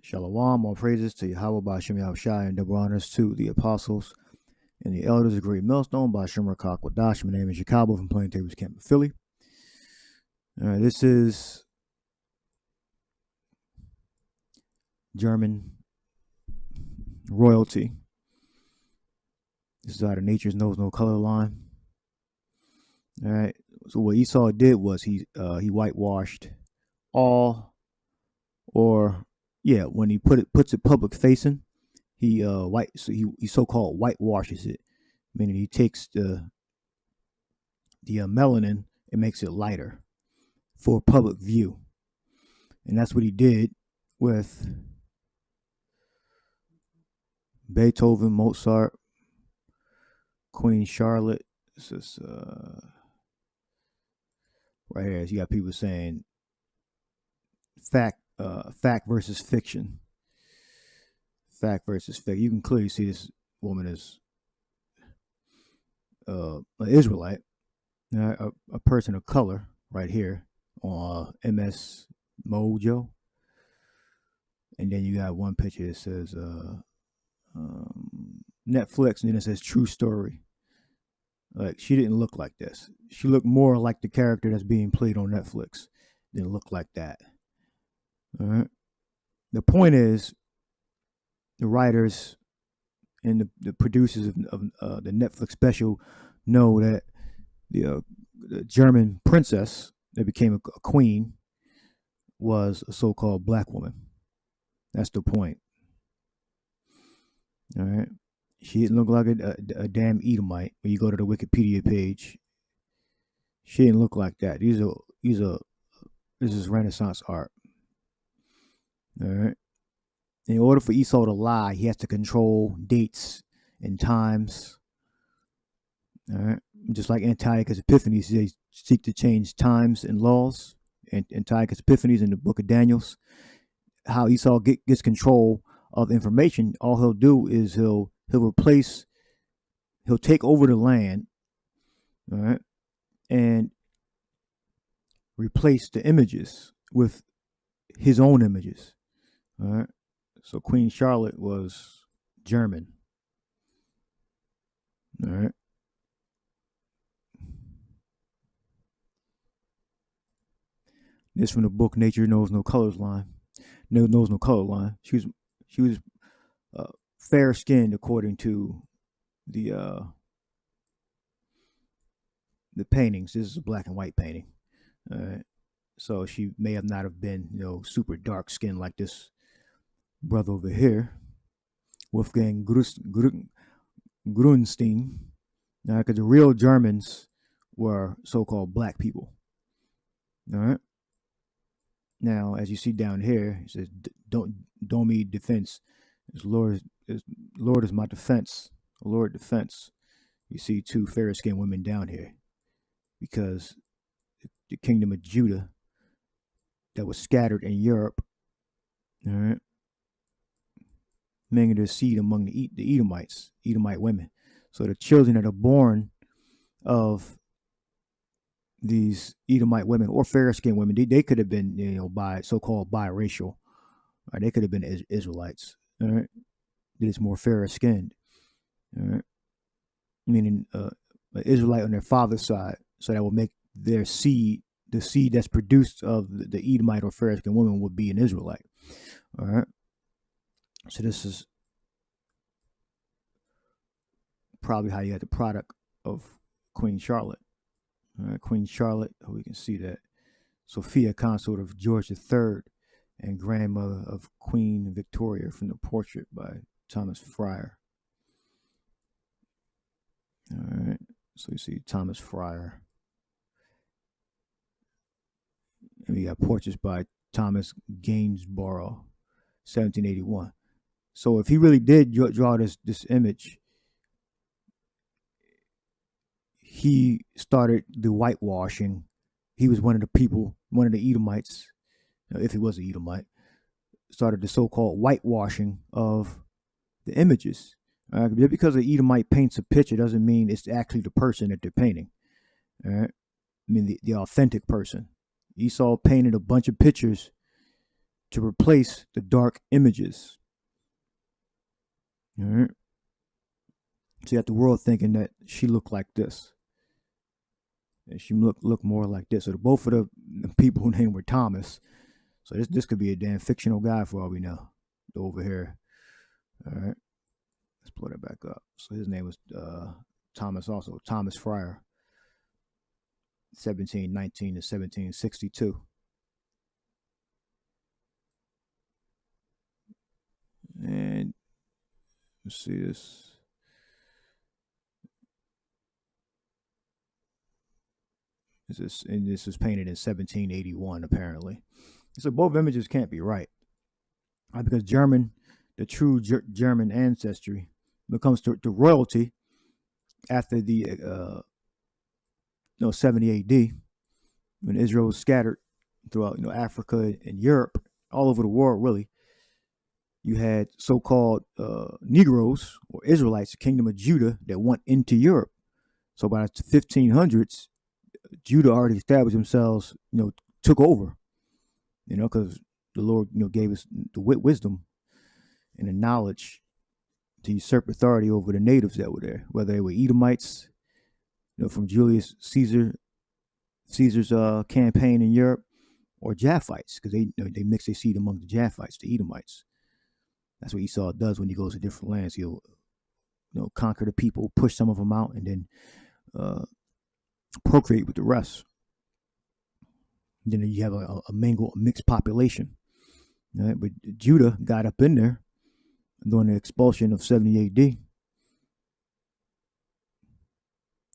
Shalom, all praises to Yahweh by Hashem Yahushai, and double honors to the apostles and the elders of Great Millstone by Hashem Rakak Wadash. My name is Jacobo from Plain Tables Camp, Philly. This is German royalty. This is out of Nature's Knows No Color line. All right. So what Esau did was he whitewashed all, or when he puts it public facing, he so-called whitewashes it, meaning he takes the melanin and makes it lighter for public view, and that's what he did with Beethoven, Mozart, Queen Charlotte. This is right here. You got people saying fact versus fiction. Fact versus fiction. You can clearly see this woman is an Israelite, a person of color, right here on MS Mojo. And then you got one picture that says Netflix, and then it says true story. Like, she didn't look like this. She looked more like the character that's being played on Netflix. Didn't look like that. All right. The point is, the writers and the producers of the Netflix special know that the German princess that became a queen was a so-called black woman. That's the point. All right. She didn't look like a damn Edomite. When you go to the Wikipedia page, she didn't look like that. This is Renaissance art. All right. In order for Esau to lie, he has to control dates and times. All right. Just like Antiochus Epiphanes, they seek to change times and laws. And Antiochus Epiphanes in the book of Daniels, how Esau gets control of information. All he'll do is he'll take over the land, all right, and replace the images with his own images. All right. So Queen Charlotte was German. All right. This from the book Nature Knows No Colors line. Knows no color line. She was fair skinned according to the paintings. This is a black and white painting. All right. So she may have not have been, super dark skinned like this brother over here, Wolfgang Grunstein. Now, because the real Germans were so-called black people. All right. Now, as you see down here, it says, Domi defense. Lord is my defense. Lord defense. You see two fair-skinned women down here, because the kingdom of Judah that was scattered in Europe, all right, many of their seed among the Edomites, Edomite women. So the children that are born of these Edomite women or fair-skinned women, they could have been, so-called biracial. Right? They could have been Israelites. All right, that is more fair-skinned. All right, meaning an Israelite on their father's side, so that will make their seed, the seed that's produced of the Edomite or fair-skinned woman, would be an Israelite. All right. So this is probably how you had the product of Queen Charlotte. All right, Queen Charlotte, we can see that. Sophia, consort of George III, and grandmother of Queen Victoria, from the portrait by Thomas Fryer. All right, so you see Thomas Fryer. And we got portraits by Thomas Gainsborough, 1781. So if he really did draw this image, he started the whitewashing. He was one of the people, one of the Edomites, if he was an Edomite, started the so-called whitewashing of the images. Just because an Edomite paints a picture doesn't mean it's actually the person that they're painting. All right? I mean, the authentic person. Esau painted a bunch of pictures to replace the dark images. All right. So you got the world thinking that she looked like this. And she looked more like this. So both of the people who named were Thomas. So this could be a damn fictional guy for all we know. Over here. All right. Let's pull that back up. So his name was Thomas also. Thomas Fryer. 1719 to 1762. And let's see this. This was painted in 1781, apparently. So both images can't be right. Because the true German ancestry, when it comes to royalty, after the 70 AD, when Israel was scattered throughout Africa and Europe, all over the world, really, you had so-called Negroes or Israelites, the kingdom of Judah, that went into Europe. So by the 1500s, Judah already established themselves, took over, because the Lord, gave us the wisdom and the knowledge to usurp authority over the natives that were there, whether they were Edomites, from Julius Caesar's campaign in Europe, or Japhites, because they mix their seed among the Japhites, the Edomites. That's what Esau does when he goes to different lands. He'll, conquer the people, push some of them out, and then procreate with the rest. And then you have a mixed population. Right? But Judah got up in there during the expulsion of 70 AD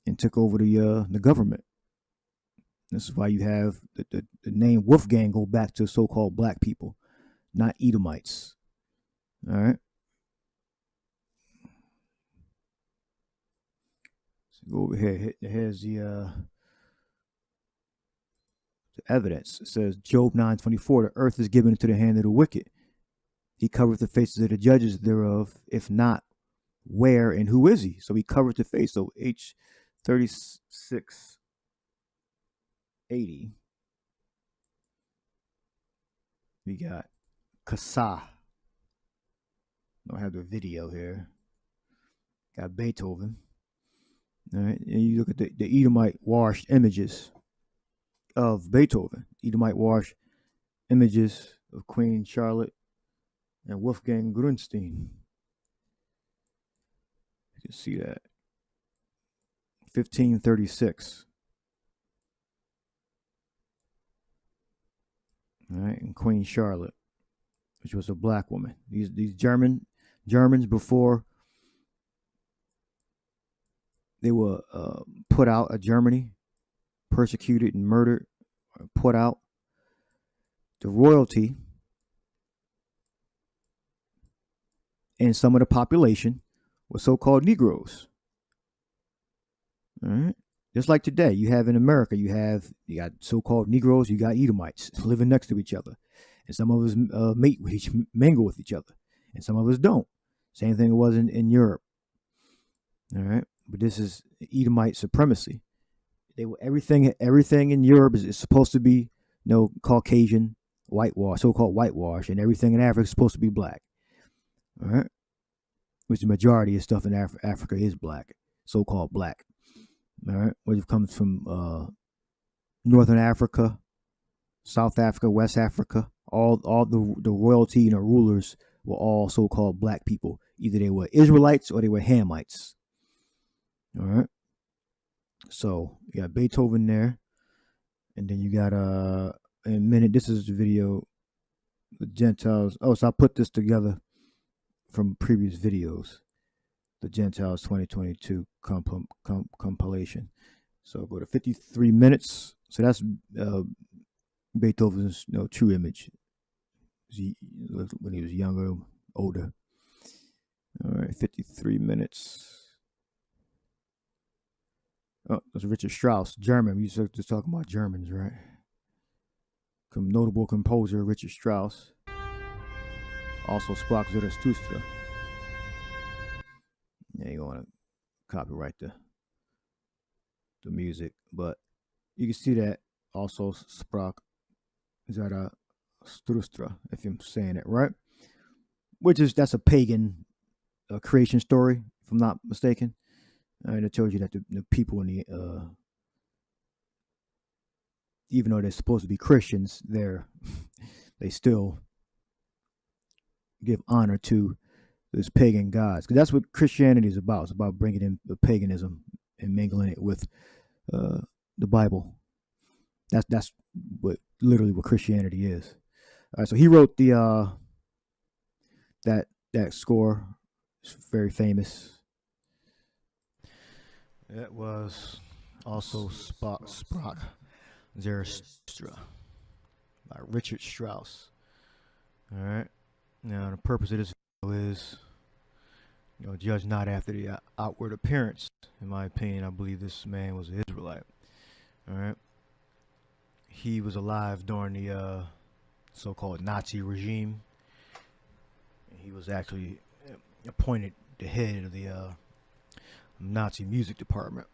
and took over the government. This is why you have the name Wolfgang go back to so-called black people, not Edomites. All right. So go over here. Here's the evidence. It says Job 9:24. The earth is given into the hand of the wicked. He covereth the faces of the judges thereof. If not, where and who is he? So he covered the face. So H 3680. We got Kasa. I don't have the video here. Got Beethoven. All right. And you look at the Edomite washed images of Beethoven. Edomite washed images of Queen Charlotte and Wolfgang Grunstein. You can see that. 1536. All right, and Queen Charlotte, which was a black woman. These Germans before they were put out of Germany, persecuted and murdered, or put out. The royalty and some of the population were so-called Negroes. All right. Just like today, you have in America, you got so-called Negroes, you got Edomites living next to each other, and some of us mingle with each other, and some of us don't. Same thing it was in Europe. All right, but this is Edomite supremacy. They were everything in Europe is supposed to be Caucasian, whitewash, so-called whitewash, and everything in Africa is supposed to be black. All right, which the majority of stuff in Africa is black, so-called black. All right, which comes from Northern Africa, South Africa, West Africa. All the royalty and the rulers were all so-called black people. Either they were Israelites or they were Hamites. All right. So you got Beethoven there, and then you got in a minute. This is the video, the Gentiles. Oh, so I put this together from previous videos. The Gentiles 2022 compilation. So go to 53 minutes. So that's Beethoven's true image when he was younger, older. All right, 53 minutes. Oh, that's Richard Strauss, German. We used to just talking about Germans, right? Notable composer Richard Strauss. Also Sprach Zarathustra. Yeah, you want to copyright the music, but you can see that also Sprach Zarathustra. Zarathustra, if I'm saying it right, that's a pagan creation story, if I'm not mistaken. And it tells you that the people in the even though they're supposed to be Christians, they still give honor to this pagan gods, because that's what Christianity is about. It's about bringing in the paganism and mingling it with the Bible. That's literally what Christianity is. All right, so he wrote the that score. It's very famous. That was also Sprach Zarathustra by Richard Strauss. All right. Now the purpose of this video is, judge not after the outward appearance. In my opinion, I believe this man was an Israelite. All right. He was alive during the so-called Nazi regime. He was actually appointed the head of the Nazi music department.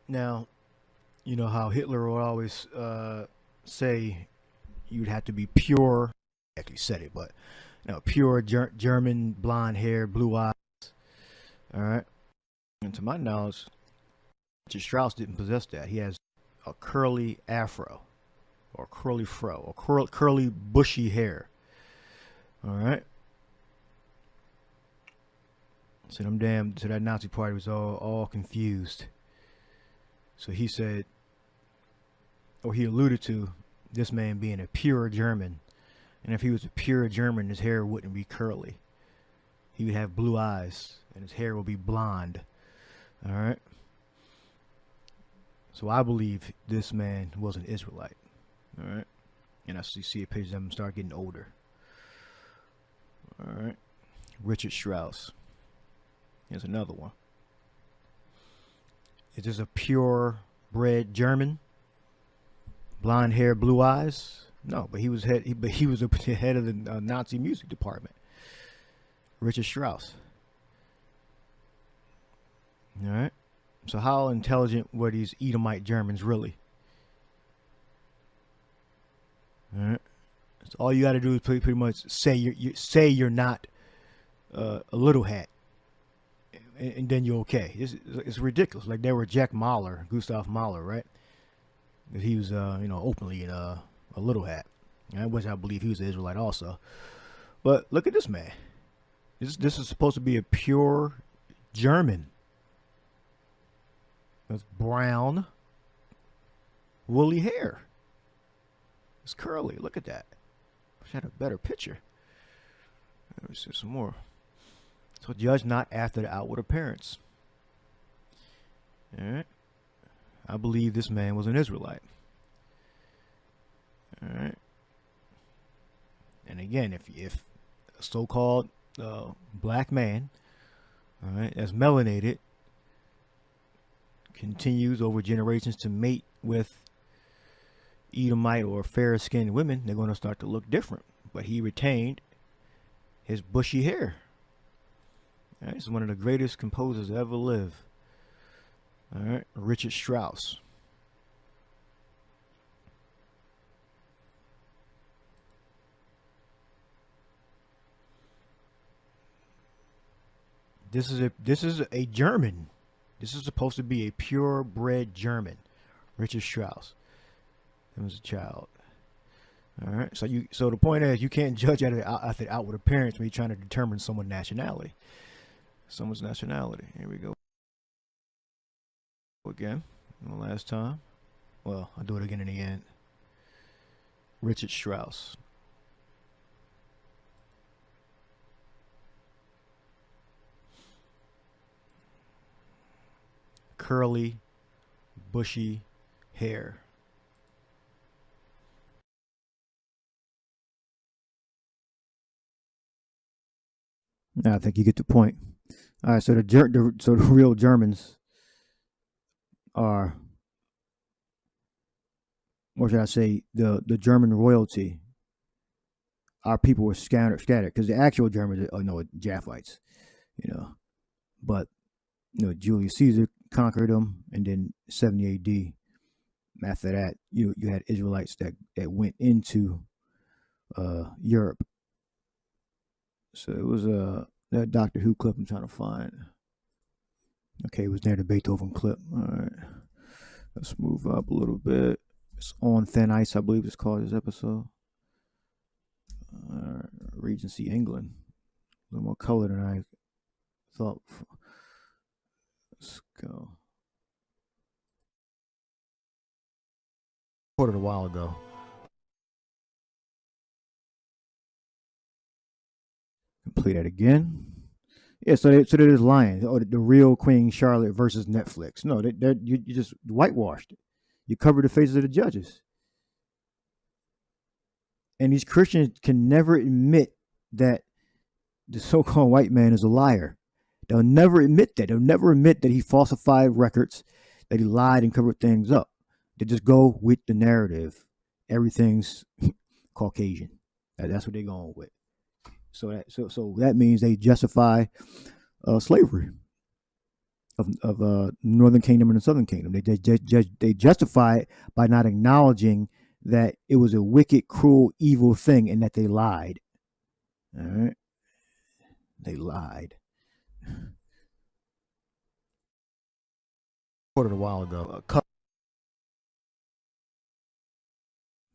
Now, you know how Hitler would always say you'd have to be pure. He actually said it, but pure German, blonde hair, blue eyes. All right. And to my knowledge, Richard Strauss didn't possess that. He has a curly afro, or curly fro, or curly bushy hair. All right. So that Nazi party was all confused. So he said, or he alluded to this man being a pure German. And if he was a pure German, his hair wouldn't be curly. He would have blue eyes and his hair would be blonde. All right. So I believe this man was an Israelite. All right. And I see a picture of him start getting older. All right. Richard Strauss. Here's another one. Is this a purebred German? Blonde hair, blue eyes? No, but he was head of the Nazi music department. Richard Strauss. All right. So how intelligent were these Edomite Germans really? All right. So all you got to do is pretty much say you're not a little hat, and then you're okay. It's ridiculous. Like they were Gustav Mahler, right? He was openly a little hat. Which I believe he was an Israelite also. But look at this man. This is supposed to be a pure German. With brown, woolly hair. It's curly. Look at that. I had a better picture. Let me see some more. So judge not after the outward appearance. All right. I believe this man was an Israelite. All right. And again, if a so-called black man, all right, that's melanated, continues over generations to mate with Edomite or fair-skinned women, they're going to start to look different. But he retained his bushy hair. All right, he's one of the greatest composers to ever live. All right, Richard Strauss. This is a German. This is supposed to be a purebred German, Richard Strauss. He was a child. All right. So the point is, you can't judge at the outward appearance when you're trying to determine someone's nationality. Here we go. Again, the last time. Well, I'll do it again in the end. Richard Strauss. Curly, bushy hair. I think you get the point. All right, so the real Germans are, or should I say, the German royalty. Our people were scattered because the actual Germans are Japhites, but Julius Caesar conquered them, and then 70 AD After that, you had Israelites that went into Europe. So it was that Doctor Who clip I'm trying to find. Okay, it was near the Beethoven clip. All right, let's move up a little bit. It's On Thin Ice, I believe it's called, this episode. Regency, England. A little more color than I thought. Let's go. Recorded a while ago. Play that again. Yeah, so they're just lying. Oh, the real Queen Charlotte versus Netflix. No, you just whitewashed it. You covered the faces of the judges. And these Christians can never admit that the so-called white man is a liar. They'll never admit that. They'll never admit that he falsified records, that he lied and covered things up. They just go with the narrative. Everything's Caucasian. That's what they're going with. So that means they justify slavery of Northern Kingdom and the Southern Kingdom. They justify it by not acknowledging that it was a wicked, cruel, evil thing, and that they lied. All right, they lied. Recorded a while ago.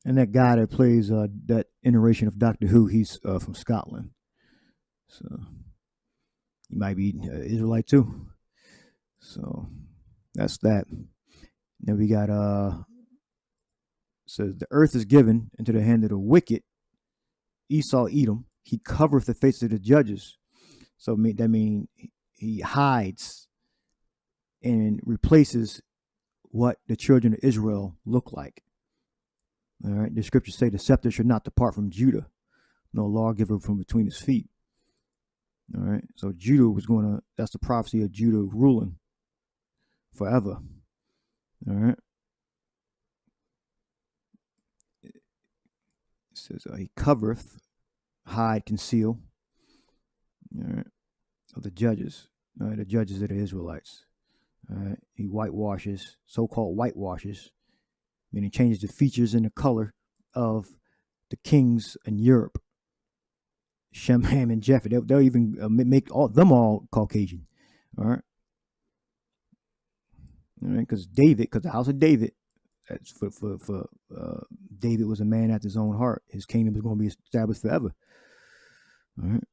And that guy that plays that iteration of Doctor Who, he's from Scotland. So he might be Israelite too. So that's that. Then we got says the earth is given into the hand of the wicked, Esau Edom. He covereth the faces of the judges. So that means he hides and replaces what the children of Israel look like. All right, the scriptures say the scepter should not depart from Judah, no lawgiver from between his feet. All right, so Judah that's the prophecy of Judah ruling forever. All right. It says he covereth, hide, conceal. All right, of the judges. All right, the judges of the Israelites. All right, he whitewashes, so-called whitewashes. Meaning changes the features and the color of the kings in Europe. Shem, Ham, and Japheth. They'll even make them all Caucasian. All right. All right, because the house of David, that's for David was a man after his own heart. His kingdom is going to be established forever. All right.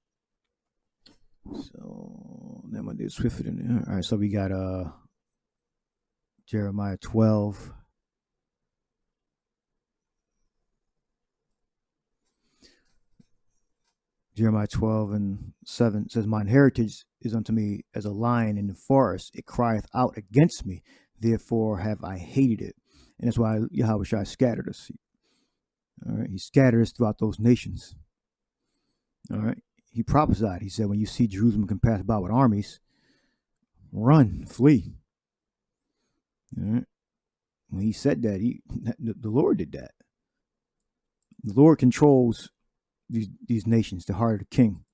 So then I'm gonna do Swift in there. All right, so we got Jeremiah 12. Jeremiah 12:7 says, mine heritage is unto me as a lion in the forest. It crieth out against me. Therefore have I hated it. And that's why Yahweh scattered us. All right. He scattered us throughout those nations. All right. He prophesied. He said, when you see Jerusalem compassed about with armies, run, flee. All right. When he said that, the Lord did that. The Lord controls these nations, the heart of the king.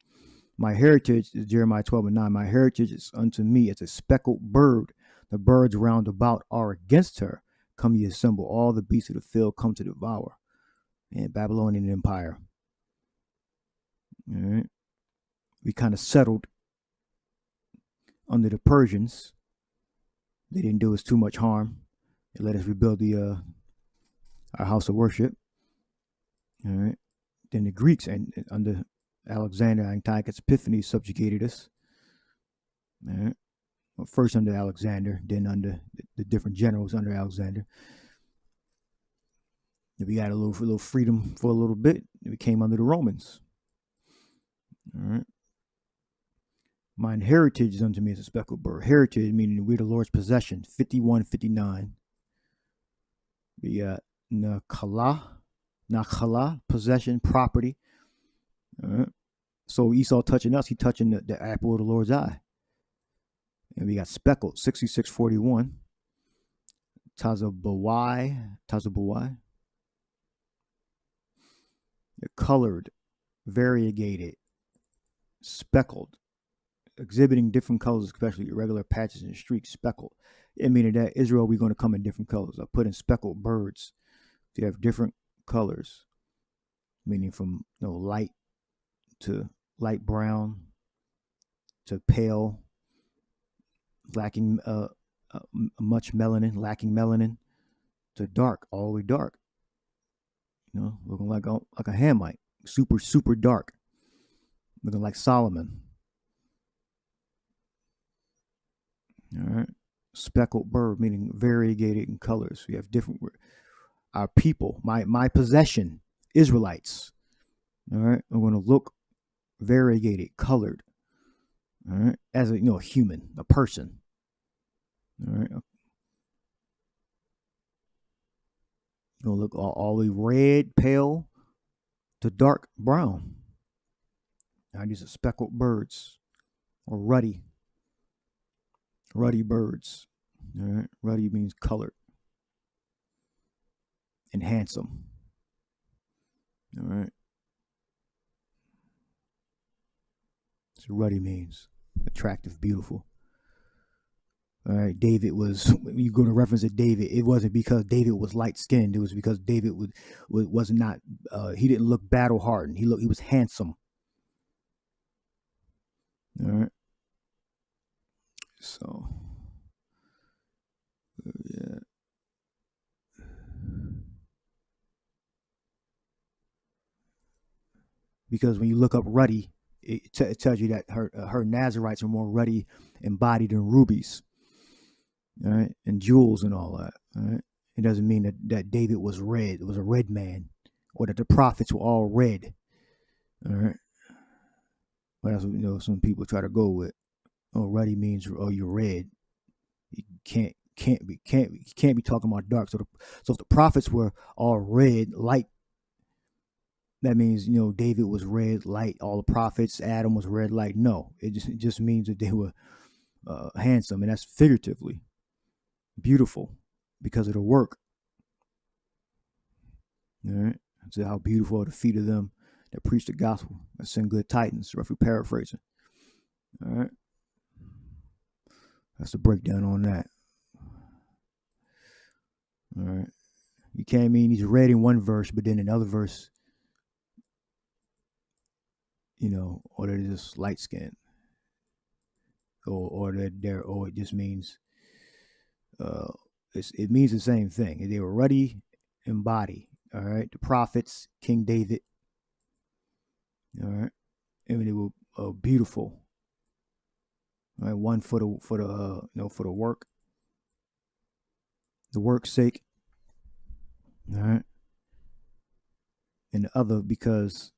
My heritage is Jeremiah 12:9. My heritage is unto me as a speckled bird. The birds round about are against her. Come ye assemble, all the beasts of the field come to devour. And Babylonian Empire. All right. We kind of settled under the Persians. They didn't do us too much harm. They let us rebuild our house of worship. All right. Then the Greeks and under Alexander, Antiochus Epiphanes subjugated us. All right. Well, first under Alexander, then under the different generals under Alexander. Then we got a little freedom for a little bit. Then we came under the Romans. All right. Mine heritage is unto me as a speckled bird. Heritage meaning we're the Lord's possession. 51:59. We got Nakhala, possession, property. All right. So Esau touching us, he touching the apple of the Lord's eye. And we got speckled, 66:41. Tazabawai. They're colored, variegated, speckled, exhibiting different colors, especially irregular patches and streaks, speckled. It meaning that Israel, we're going to come in different colors. I put in speckled birds. You have different colors, meaning from light to light brown to pale, lacking much melanin, lacking melanin, to dark, all the way dark. Looking like a Hamite, super dark, looking like Solomon. All right, speckled bird, meaning variegated in colors. We have different. Our people, my possession, Israelites. All right, I'm going to look variegated, colored. All right, as a human, a person. All right, gonna look all the red, pale, to dark brown. Now these are speckled birds, or ruddy birds. All right, ruddy means colored and handsome. All right, so ruddy means attractive, beautiful. All right, David was, when you go to reference to David, it wasn't because David was light skinned. It was because David was not, he didn't look battle hardened. He was handsome. All right. So, yeah. Because when you look up ruddy, it tells you that her Nazarites are more ruddy embodied than rubies. All right, and jewels and all that. All right, it doesn't mean that David was red. It was a red man, or that the prophets were all red. All right, but that's what some people try to go with. Oh, ruddy means you're red. You can't be talking about dark. So if the prophets were all red, light, that means David was red, light. All the prophets, Adam was red, light. No, it just means that they were handsome, and that's figuratively. Beautiful because of the work. All right. So how beautiful are the feet of them that preach the gospel, that sing good tidings, roughly paraphrasing. All right. That's the breakdown on that. All right. You can't mean he's red in one verse, but then in another verse, or they're just light skinned. Or it just means it means the same thing. They were ruddy in body. All right, the prophets, King David. All right, and they were beautiful. All right, one for the work, the work's sake. All right, and the other because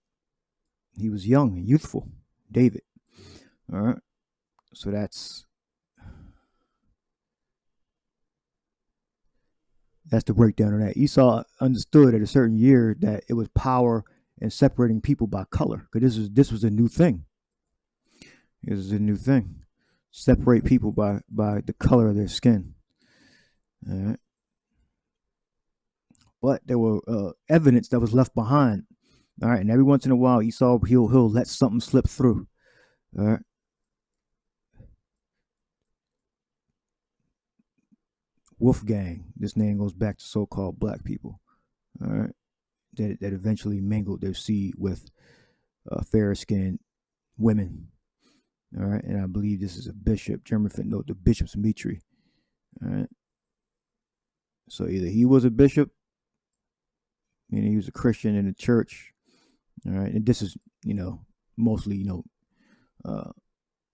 he was young and youthful, David. All right, so that's the breakdown of that. Esau understood at a certain year that it was power in separating people by color, because this was a new thing. This is a new thing. Separate people by the color of their skin. All right. But there were evidence that was left behind. All right, and every once in a while, Esau he'll let something slip through. All right. Wolfgang, this name goes back to so-called black people, all right, that eventually mingled their seed with fair-skinned women, all right, and I believe this is a bishop, German footnote, the bishop's Mitri, all right. So either he was a bishop, meaning he was a Christian in the church, all right, and this is mostly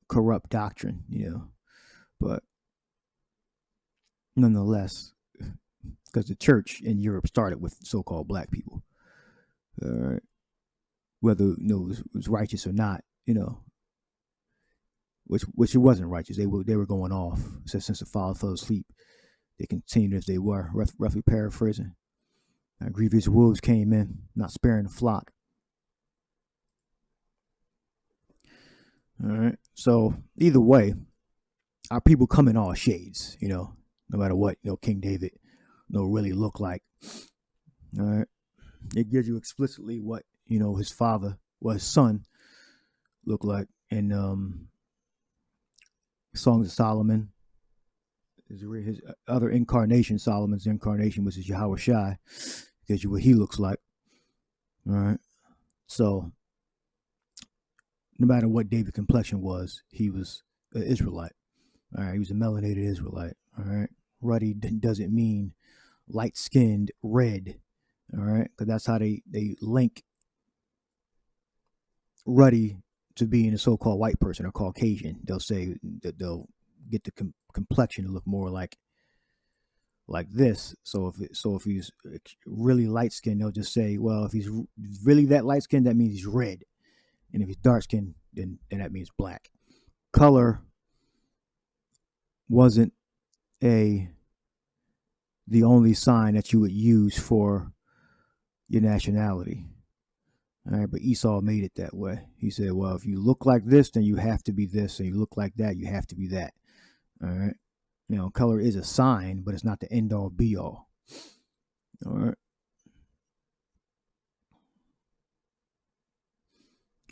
corrupt doctrine, but nonetheless, because the church in Europe started with so-called black people, whether it was righteous or not, which it wasn't righteous. They were going off. So since the father fell asleep, they continued as they were, roughly paraphrasing. Grievous wolves came in, not sparing the flock. All right. So either way, our people come in all shades, no matter what, King David, really look like. All right. It gives you explicitly what, his father, his son looked like in Songs of Solomon. his other incarnation, Solomon's incarnation, was his Yahweh Shai, because what he looks like. All right. So no matter what David's complexion was, he was an Israelite. All right. He was a melanated Israelite. All right. Ruddy doesn't mean light-skinned, red. All right. Because that's how they link ruddy to being a so-called white person or Caucasian. They'll say that they'll get the complexion to look more like this. So if he's really light-skinned, they'll just say, well, if he's really that light-skinned, that means he's red. And if he's dark-skinned, then that means black. Color wasn't the only sign that you would use for your nationality. All right, but Esau made it that way. He said, well, if you look like this, then you have to be this, and you look like that, you have to be that. All right. You know, color is a sign, but it's not the end all be all. All right.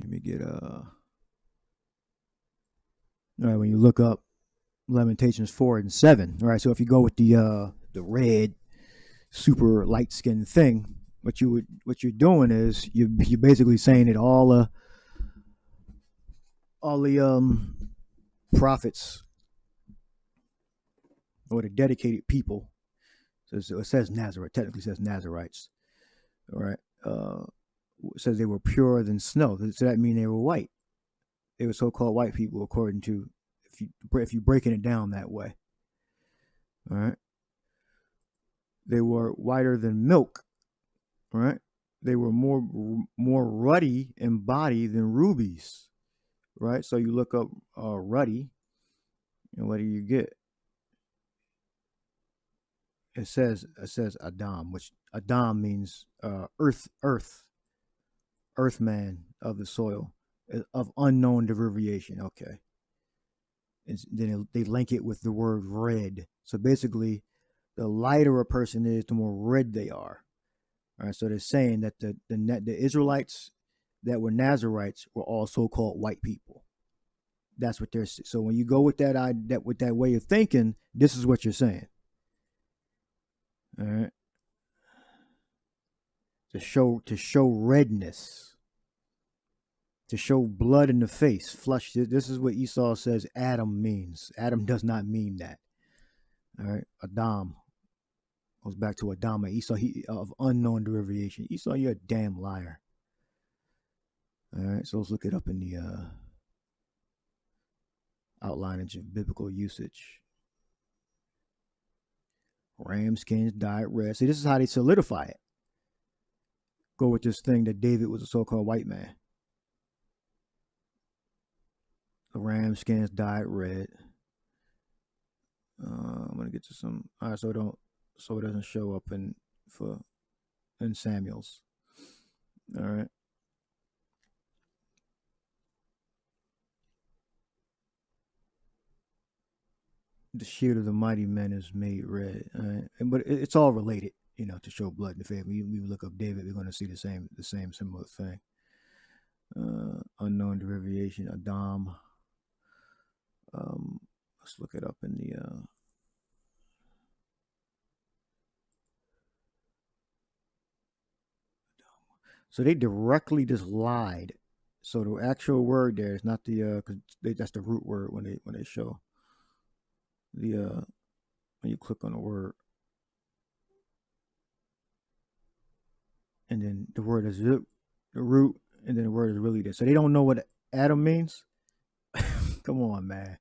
Let me get all right, when you look up Lamentations 4 and 7, all right, so if you go with the red super light skinned thing, what you're doing is you're basically saying that all the prophets or the dedicated people, so it says Nazareth, technically says Nazarites, all right, it says they were purer than snow. So that means they were white. They were so-called white people, according to if you're breaking it down that way. All right. They were whiter than milk. All right. They were more ruddy in body than rubies. Right. So you look up ruddy, and what do you get? It says Adam, which Adam means earthman of the soil, of unknown derivation. Okay. And then they link it with the word red. So basically, the lighter a person is, the more red they are. All right. So they're saying that the Israelites that were Nazarites were all so-called white people. That's what they're. So when you go with that way of thinking, this is what you're saying. All right. To show redness, to show blood in the face, flush. This is what Esau says Adam means. Adam does not mean that. All right. Adam goes back to Adama. Esau, he of unknown derivation. Esau, you're a damn liar. All right. So let's look it up in the outline of biblical usage. Ram skins dyed red. See, this is how they solidify it. Go with this thing that David was a so-called white man. The ram skins dyed red. I'm gonna get to some. All right, so it doesn't show up in Samuel's. All right. The shield of the mighty men is made red, but it's all related, to show blood in the face. We look up David, we're going to see the same similar thing. Unknown derivation, Adam. Let's look it up in the. So they directly just lied. So the actual word there is not the because that's the root word when they show. When you click on the word, and then the word is the root, and then the word is really there. So they don't know what Adam means. Come on, man.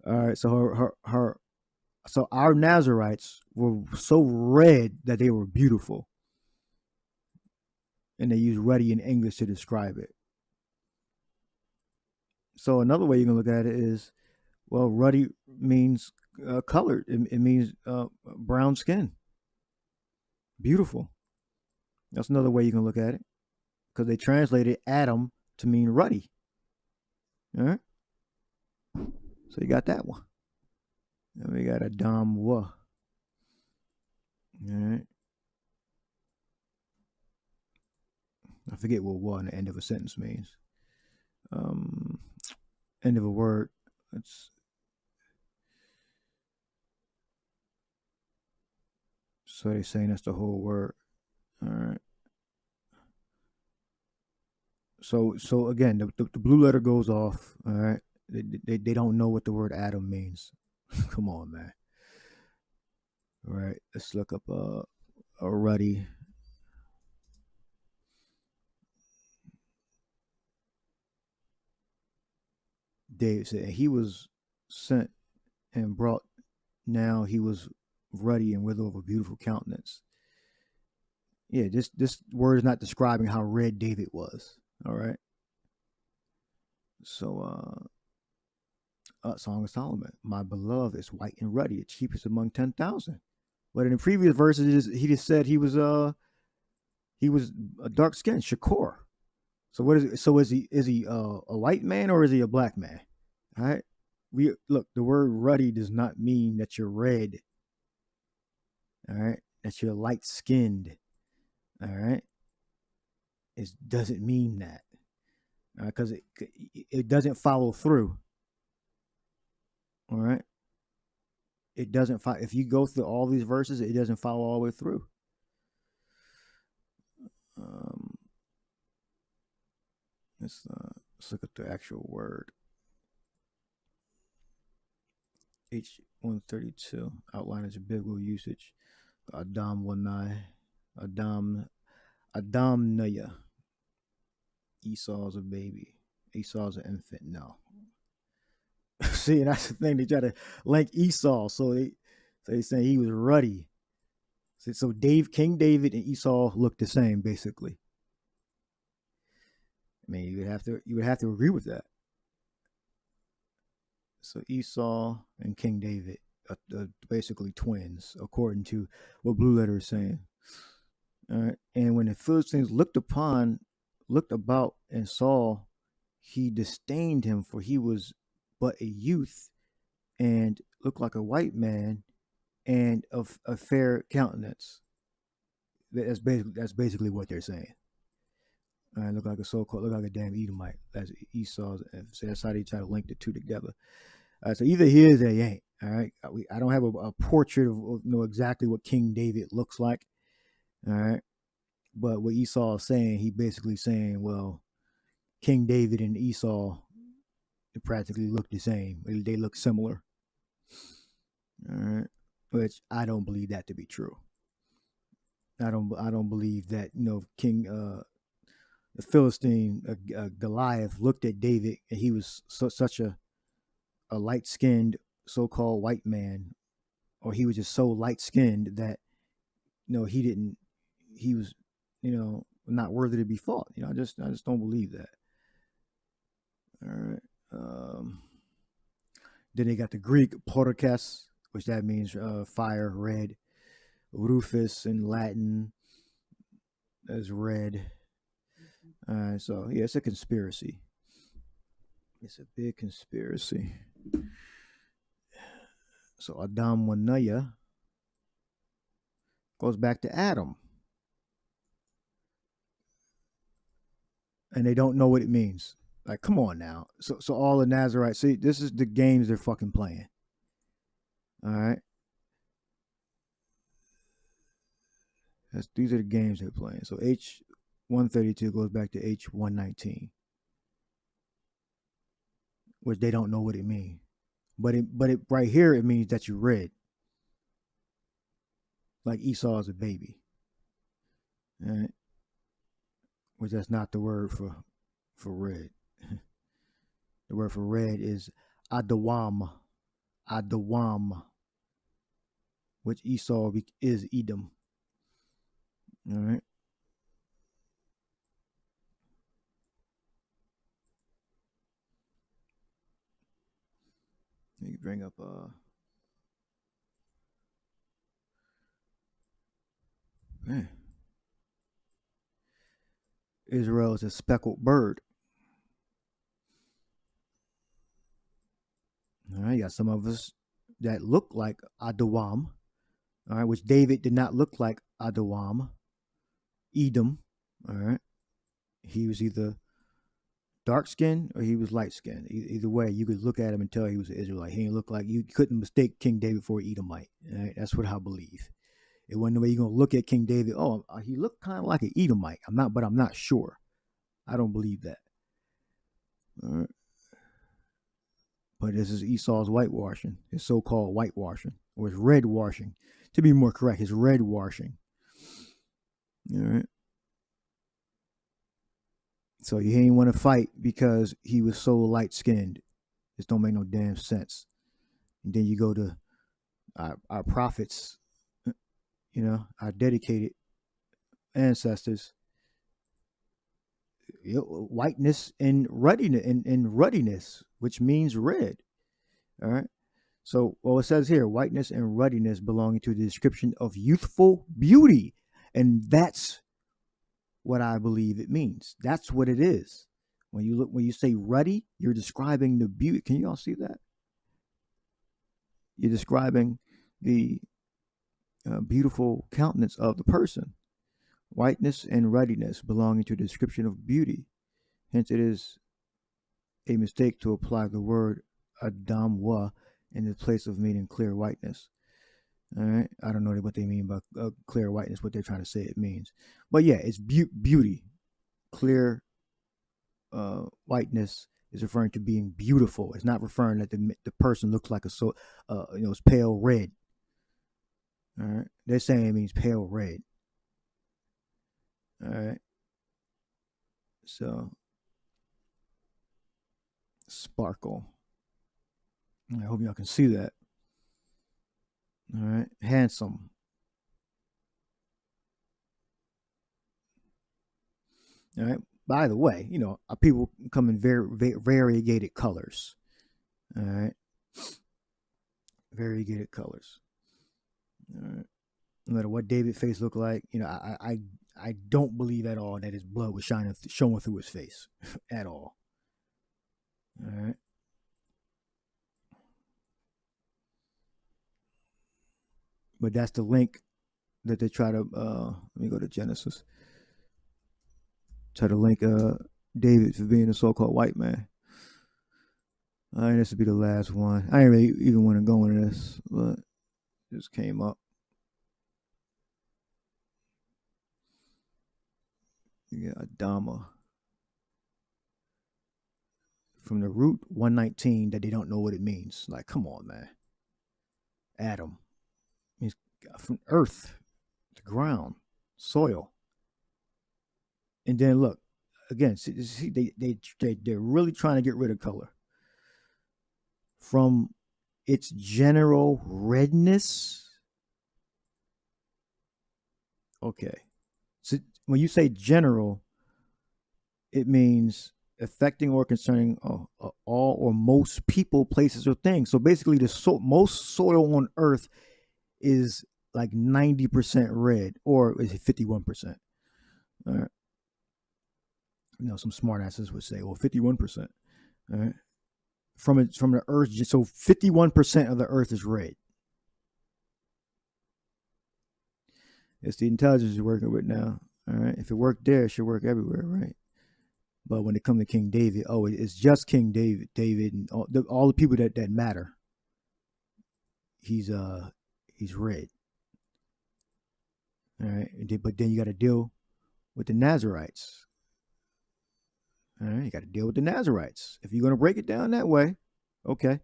All right, so so our Nazarites were so red that they were beautiful, and they use ruddy in English to describe it. So another way you can look at it is, well, ruddy means colored. It means brown skin. Beautiful. That's another way you can look at it, because they translated Adam to mean ruddy. All right. So you got that one. And we got Adam wa. All right. I forget what wa in the end of a sentence means. End of a word. It's So they're saying that's the whole word. All right. So again, the blue letter goes off. All right. They don't know what the word Adam means. Come on, man. All right. Let's look up a ruddy. David said he was sent and brought. Now he was ruddy and with of a beautiful countenance. Yeah, this word is not describing how red David was. All right. So Song of Solomon, my beloved is white and ruddy, the cheapest among 10,000. But in the previous verses, he just said he was a dark skinned Shakor. So what is it? So is he a white man or is he a black man? All right. We look, the word ruddy does not mean that you're red. All right, that you're light skinned. All right, it doesn't mean that. Because it doesn't follow through. All right, it doesn't follow. If you go through all these verses, it doesn't follow all the way through. Let's look at the actual word. H132 outline is biblical usage. Adam 19. Adam Naya. Esau's a baby. Esau's an infant. No. See, that's the thing. They try to link Esau. So they saying he was ruddy. So King David and Esau look the same, basically. I mean, you would have to agree with that. So Esau and King David are basically twins, according to what Blue Letter is saying. All right. And when the Philistines looked about and saw, he disdained him, for he was but a youth and looked like a white man and of a fair countenance. That's basically what they're saying. All right, look like a damn Edomite. That's Esau's. So that's how they try to link the two together. So either he is or he ain't. All right. I don't have a portrait of know exactly what King David looks like. All right. But what Esau is saying, he basically saying, well, King David and Esau practically look the same. They look similar. All right. Which I don't believe that to be true. I don't believe that, King the Philistine Goliath looked at David and he was such a light-skinned so-called white man, or he was just so light-skinned that he was not worthy to be fought. I just don't believe that. All right. Then they got the Greek portokes, which that means fire, red. Rufus in Latin as red. So yeah, it's a conspiracy. It's a big conspiracy. So Adam Wanaya goes back to Adam. And they don't know what it means. Like, come on now. So all the Nazarites, see, this is the games they're fucking playing. All right. These are the games they're playing. So H132 goes back to H119, which they don't know what it means. But it right here, it means that you're red. Like Esau is a baby. All right. Which that's not the word for red. The word for red is Adawam. Adawam. Which Esau is Edom. All right. You bring up man. Israel is a speckled bird. All right, you got some of us that look like Adawam. All right, which David did not look like Adawam. Edom. All right, he was either dark skinned or he was light skinned. Either way, you could look at him and tell he was an Israelite. He didn't look like, you couldn't mistake King David for an Edomite. All right, that's what I believe. It wasn't the way you're gonna look at King David. Oh, he looked kind of like an Edomite. I'm not sure. I don't believe that. All right. But this is Esau's whitewashing, his so-called whitewashing, or his red washing. To be more correct, his red washing. All right. So he ain't want to fight because he was so light-skinned. This don't make no damn sense. And then you go to our prophets, our dedicated ancestors. Whiteness and ruddiness, which means red. All right. So, it says here, whiteness and ruddiness belonging to the description of youthful beauty, and that's what I believe it means. That's what it is. When you say ruddy, you're describing the beauty. Can you all see that? You're describing the beautiful countenance of the person. Whiteness and ruddiness belonging to the description of beauty. Hence, it is a mistake to apply the word adamwa in the place of meaning clear whiteness. All right. I don't know what they mean by clear whiteness, what they're trying to say it means. But yeah, it's beauty. Clear whiteness is referring to being beautiful. It's not referring that the person looks like it's pale red. All right. They're saying it means pale red. All right. So, sparkle. I hope y'all can see that. All right. Handsome. All right. By the way, people come in variegated colors. All right. Variegated colors. All right. No matter what David's face looked like, I don't believe at all that his blood was showing through his face at all. All right. But that's the link that they try to, let me go to Genesis. Try to link David for being a so-called white man. All right, this will be the last one. I didn't really even want to go into this, but it just came up. You got Adama. From the root 119 that they don't know what it means. Like, come on, man. Adam means from earth, the ground, soil. And then look, again, see they're really trying to get rid of color. From its general redness. Okay. So when you say general, it means affecting or concerning all or most people, places, or things. So basically, most soil on Earth is like 90% red, or is it 51%? All right. Some smartasses would say, well, 51%. All right. From the Earth, so 51% of the Earth is red. It's the intelligence you're working with now. All right. If it worked there, it should work everywhere, right? But when it comes to King David, it's just King David, and all the people that matter. He's red. All right. But then you got to deal with the Nazarites. All right. You got to deal with the Nazarites. If you're going to break it down that way, okay,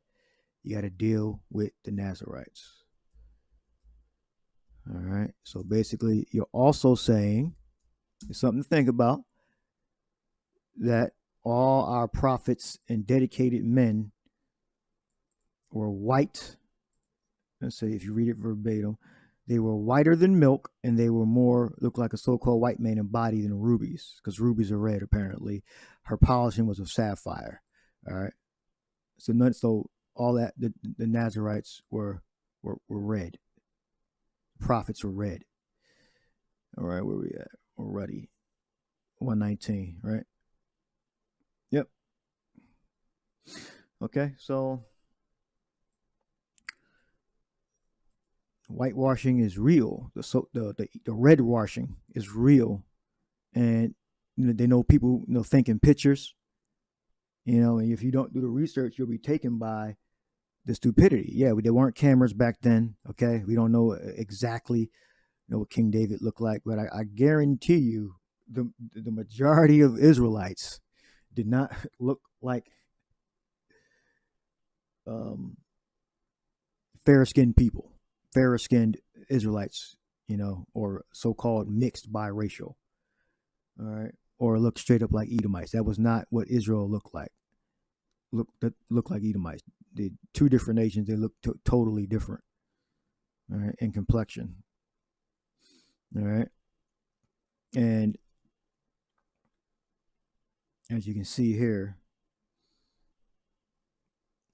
you got to deal with the Nazarites. All right. So basically, you're also saying, it's something to think about, that all our prophets and dedicated men were white. Let's say, if you read it verbatim, they were whiter than milk, and they were looked like a so-called white man in body than rubies, because rubies are red, apparently. Her polishing was of sapphire. All right. So all that, the Nazarites were red. The prophets were red. All right, where we at? We're ready. 119, right? Yep. Okay, so whitewashing is real. The red washing is real, and they know people think in pictures. And if you don't do the research, you'll be taken by the stupidity. Yeah, there weren't cameras back then. Okay, we don't know exactly know what King David looked like, but I guarantee you the majority of Israelites did not look like fair-skinned people, fair-skinned Israelites, or so-called mixed biracial, all right, or look straight up like Edomites. That was not what Israel looked like. Looked like Edomites. The two different nations, they look totally different, all right, in complexion, all right, and as you can see here,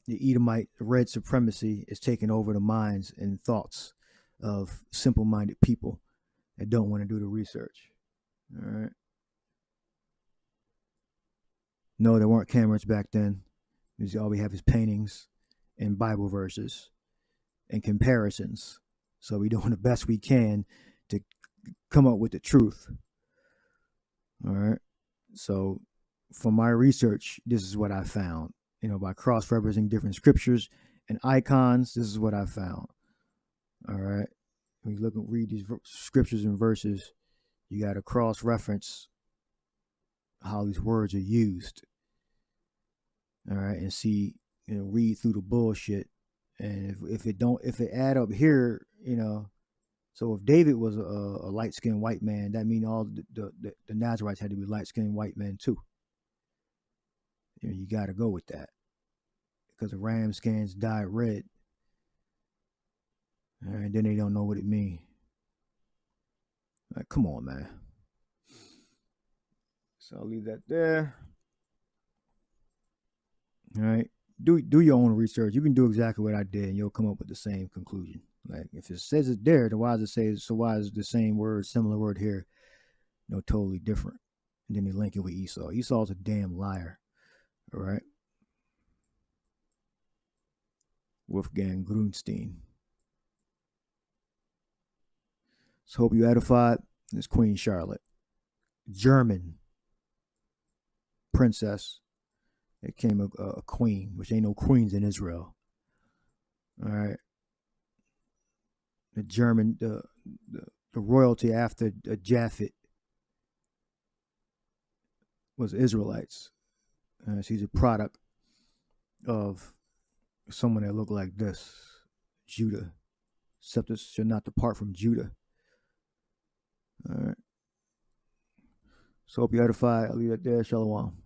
the Edomite red supremacy is taking over the minds and thoughts of simple-minded people that don't want to do the research. All right. No, there weren't cameras back then. All we have is paintings and Bible verses and comparisons. So we're doing the best we can to come up with the truth. All right. So from my research, this is what I found. By cross-referencing different scriptures and icons, this is what I found. All right. When you look and read these scriptures and verses, you got to cross-reference how these words are used. All right, and see, read through the bullshit, and if it add up here, so if David was a light-skinned white man, that means all the Nazarites had to be light-skinned white men too. You got to go with that, because the ram skins dyed red. All right, then they don't know what it means. Like, come on, man. So I'll leave that there. All right, do your own research. You can do exactly what I did, and you'll come up with the same conclusion. Like, if it says it's there, then why does it say? So why is the same word, similar word here, totally different? And then they link it with Esau. Esau's a damn liar. All right, Wolfgang Grunstein. So hope you edified. This Queen Charlotte, German princess. It came a queen, which ain't no queens in Israel. All right. The German, the royalty after Japhet was Israelites. She's a product of someone that looked like this, Judah. Scepters should not depart from Judah. All right. So hope you edified. I'll leave that there. Shalom.